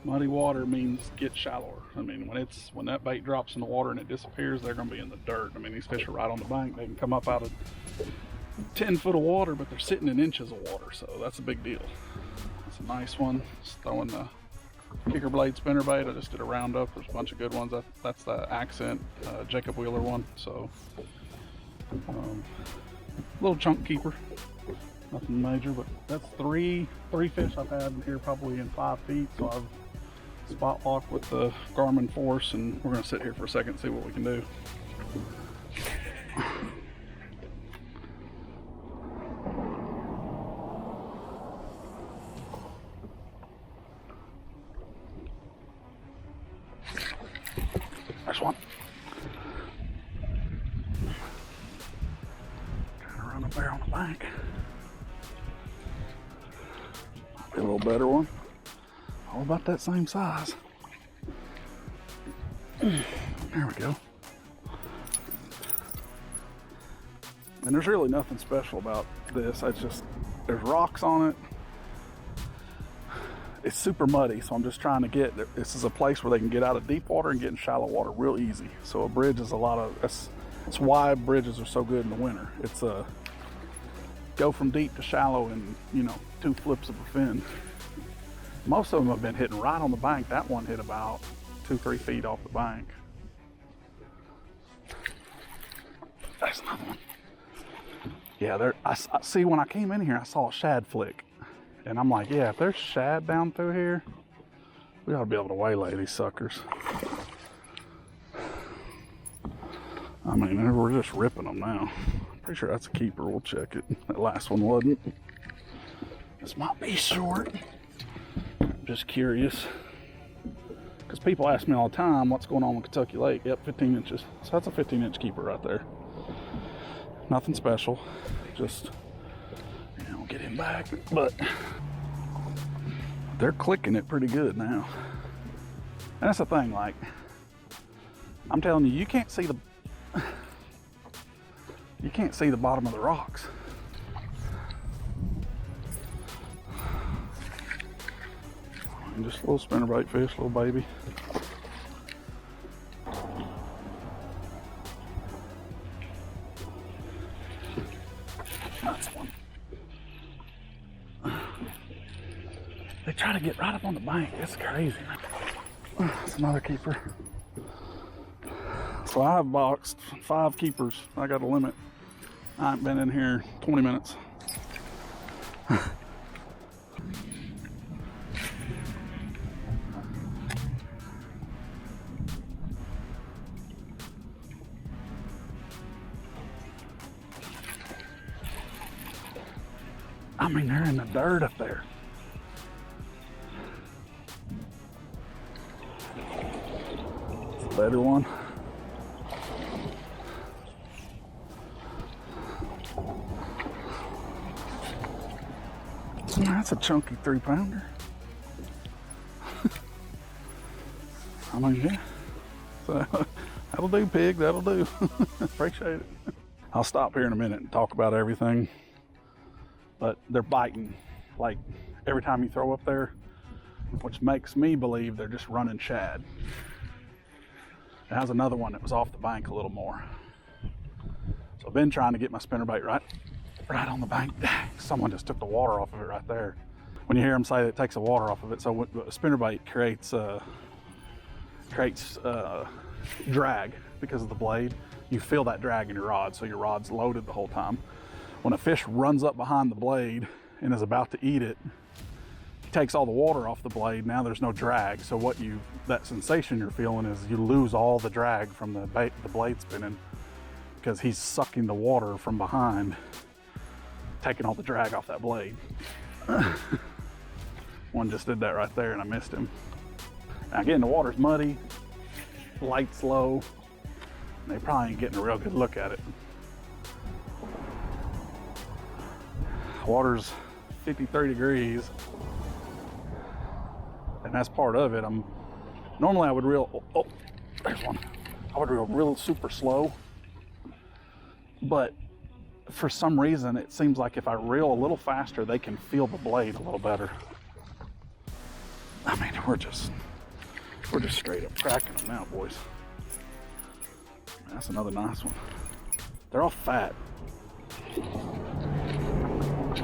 Muddy water means get shallower. I mean, when that bait drops in the water and it disappears, they're going to be in the dirt. I mean, these fish are right on the bank. They can come up out of 10 foot of water, but they're sitting in inches of water, so that's a big deal. It's a nice one. Just throwing the Kicker Blade Spinnerbait. I just did a roundup. There's a bunch of good ones. That's the Accent Jacob Wheeler one. So, little chunk keeper. Nothing major, but that's three fish I've had here probably in 5 feet. So I've spot locked with the Garmin Force, and we're going to sit here for a second and see what we can do. There's one. Trying to run up there on the bank. Might be a little better one. All about that same size. There we go. And there's really nothing special about this. There's rocks on it. It's super muddy, so I'm just trying to this is a place where they can get out of deep water and get in shallow water real easy. So a bridge is that's why bridges are so good in the winter. It's go from deep to shallow in, 2 flips of a fin. Most of them have been hitting right on the bank. That one hit about 2-3 feet off the bank. That's another one. Yeah, I see when I came in here, I saw a shad flick. And I'm like, yeah, if there's shad down through here, we ought to be able to waylay these suckers. I mean, we're just ripping them now. Pretty sure that's a keeper. We'll check it. That last one wasn't. This might be short. Just curious, because people ask me all the time what's going on with Kentucky Lake. Yep, 15 inches. So that's a 15-inch keeper right there. Nothing special, just get him back. But they're clicking it pretty good now. And that's the thing, like I'm telling you, you can't see the bottom of the rocks. Just a little spinnerbait fish, little baby. That's one. They try to get right up on the bank. It's crazy. That's another keeper. So I have boxed 5 keepers. I got a limit. I haven't been in here 20 minutes. I mean, they're in the dirt up there. It's a better one. That's a chunky 3-pounder. I mean, yeah. So, that'll do, pig, that'll do. Appreciate it. I'll stop here in a minute and talk about everything. But they're biting like every time you throw up there, which makes me believe they're just running shad. It has another one that was off the bank a little more. So I've been trying to get my spinnerbait right on the bank. Someone just took the water off of it right there. When you hear them say it takes the water off of it, so a spinnerbait creates drag because of the blade. You feel that drag in your rod, so your rod's loaded the whole time. When a fish runs up behind the blade and is about to eat it, he takes all the water off the blade. Now there's no drag. So that sensation you're feeling is you lose all the drag from the blade spinning, because he's sucking the water from behind, taking all the drag off that blade. One just did that right there and I missed him. Now again, the water's muddy, light's low. They probably ain't getting a real good look at it. Water's 53 degrees, and that's part of it. Normally I would reel, oh, there's one. I would reel real super slow, but for some reason it seems like if I reel a little faster, they can feel the blade a little better. I mean, we're just straight up cracking them now, boys. That's another nice one. They're all fat.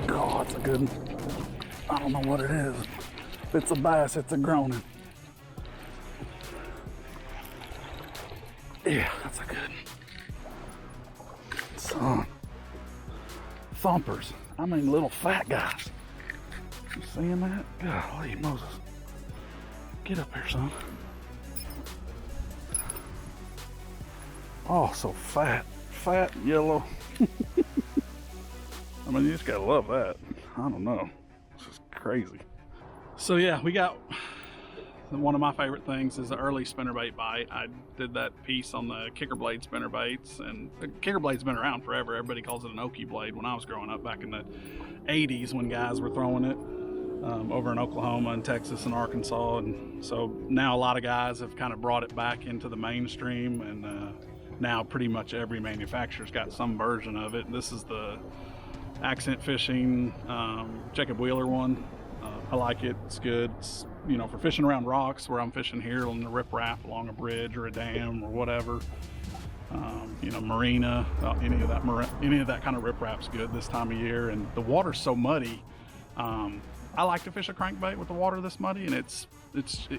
God, it's a good one. I don't know what it is. If it's a bass, it's a groaning. Yeah, that's a good son. Thumpers. I mean, little fat guys. You seeing that? Golly Moses. Get up here, son. Oh, so fat. Fat, yellow. I mean, you just gotta love that. I don't know. It's just crazy. So yeah, we got one of my favorite things is the early spinnerbait bite. I did that piece on the Kicker Blade Spinnerbaits, and the Kicker Blade's been around forever. Everybody calls it an Okie blade. When I was growing up back in the 80s, when guys were throwing it over in Oklahoma and Texas and Arkansas, and so now a lot of guys have kind of brought it back into the mainstream, and now pretty much every manufacturer's got some version of it. This is the accent fishing Jacob Wheeler one. I like it. It's good. It's, you know, for fishing around rocks where I'm fishing here on the riprap along a bridge or a dam or whatever. You know, marina, any of that kind of riprap's good this time of year. And the water's so muddy. I like to fish a crankbait with the water this muddy, and it's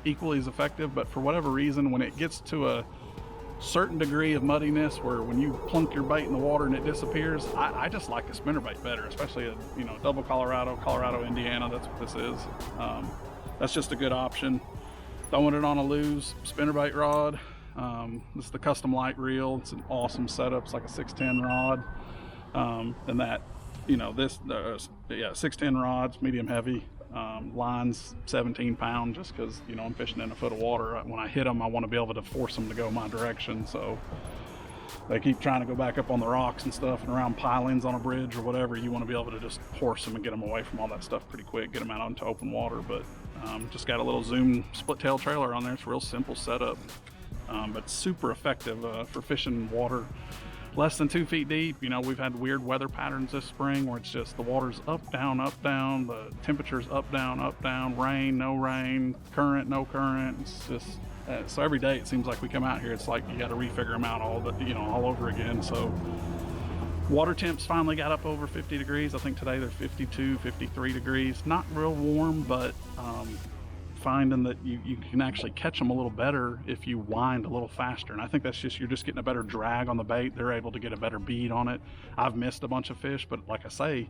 equally as effective. But for whatever reason, when it gets to a certain degree of muddiness where when you plunk your bait in the water and it disappears, I just like a spinnerbait better, especially a, you know, double Colorado, Indiana. That's what this is. That's just a good option. Throwing it on a loose spinnerbait rod. This is the custom light reel. It's an awesome setup. It's like a 610 rod. And that, you know, this 610 rods, medium heavy. Lines 17 pound, just because, you know, I'm fishing in a foot of water. When I hit them, I want to be able to force them to go my direction, so they keep trying to go back up on the rocks and stuff and around pilings on a bridge or whatever. You want to be able to just horse them and get them away from all that stuff pretty quick, get them out onto open water. But just got a little zoom split tail trailer on there. It's a real simple setup, but super effective for fishing water less than 2 feet deep. You know, we've had weird weather patterns this spring where it's just the water's up, down, the temperature's up, down, rain, no rain, current, no current. It's just, so every day it seems like we come out here, it's like you got to refigure them out all over again. So water temps finally got up over 50 degrees. I think today they're 52, 53 degrees. Not real warm, but finding that you can actually catch them a little better if you wind a little faster. And I think that's just, you're just getting a better drag on the bait. They're able to get a better bead on it. I've missed a bunch of fish, but like I say,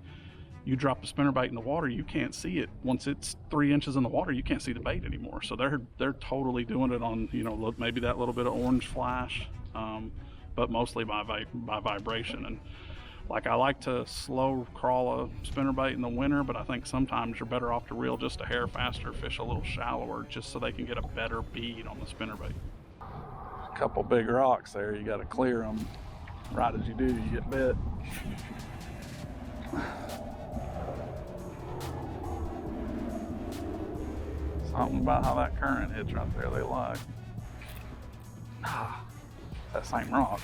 you drop the spinnerbait in the water, you can't see it. Once it's 3 inches in the water, you can't see the bait anymore. So they're totally doing it on, you know, maybe that little bit of orange flash, but mostly by vibration. And like, I like to slow crawl a spinnerbait in the winter, but I think sometimes you're better off to reel just a hair faster, fish a little shallower, just so they can get a better bead on the spinnerbait. A couple big rocks there, you got to clear them. Right as you do, you get bit. Something about how that current hits right there, they like. That same rock.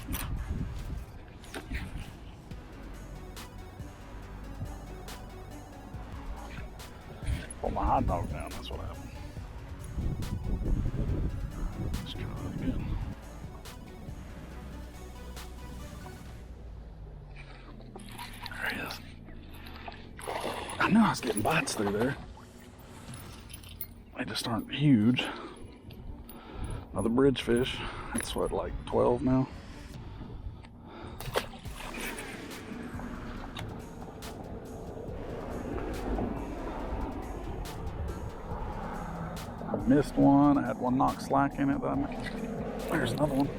Pull my hot dog down, that's what happened. Let's try that again. There he is. I knew I was getting bites through there. They just aren't huge. Another bridge fish. That's what, like 12 now? Missed one. I had one knock slack in it. There's another one.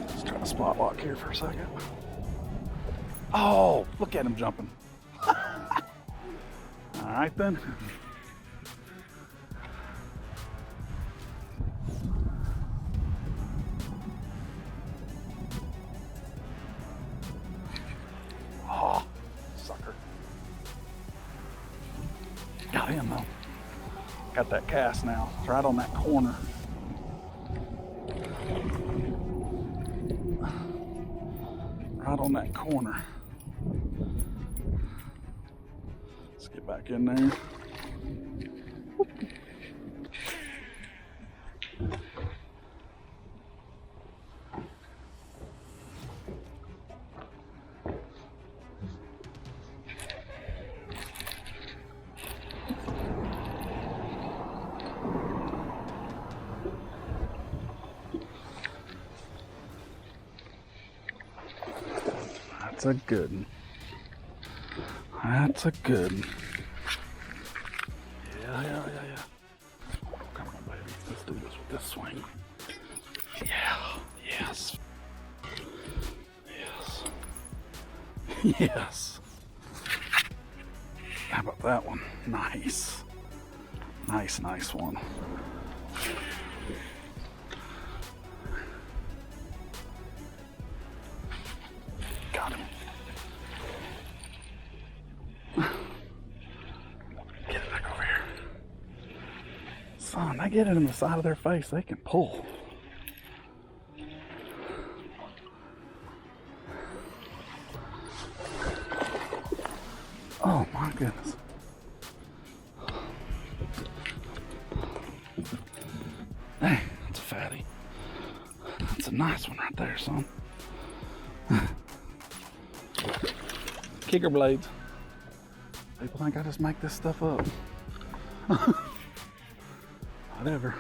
Let's try to spot lock here for a second. Oh, look at him jumping. All right then. got in though. Got that cast now. It's right on that corner. Right on that corner. Let's get back in there. That's a good one. That's a good one. Yeah. Come on, baby. Let's do this with this swing. Yeah. Yes. Yes. How about that one? Nice. Nice one. Got him. Get it back over here. Son, they get it in the side of their face, they can pull. Oh my goodness. Hey, that's a fatty. That's a nice one right there, son. Kicker blades. People think I just make this stuff up. Whatever.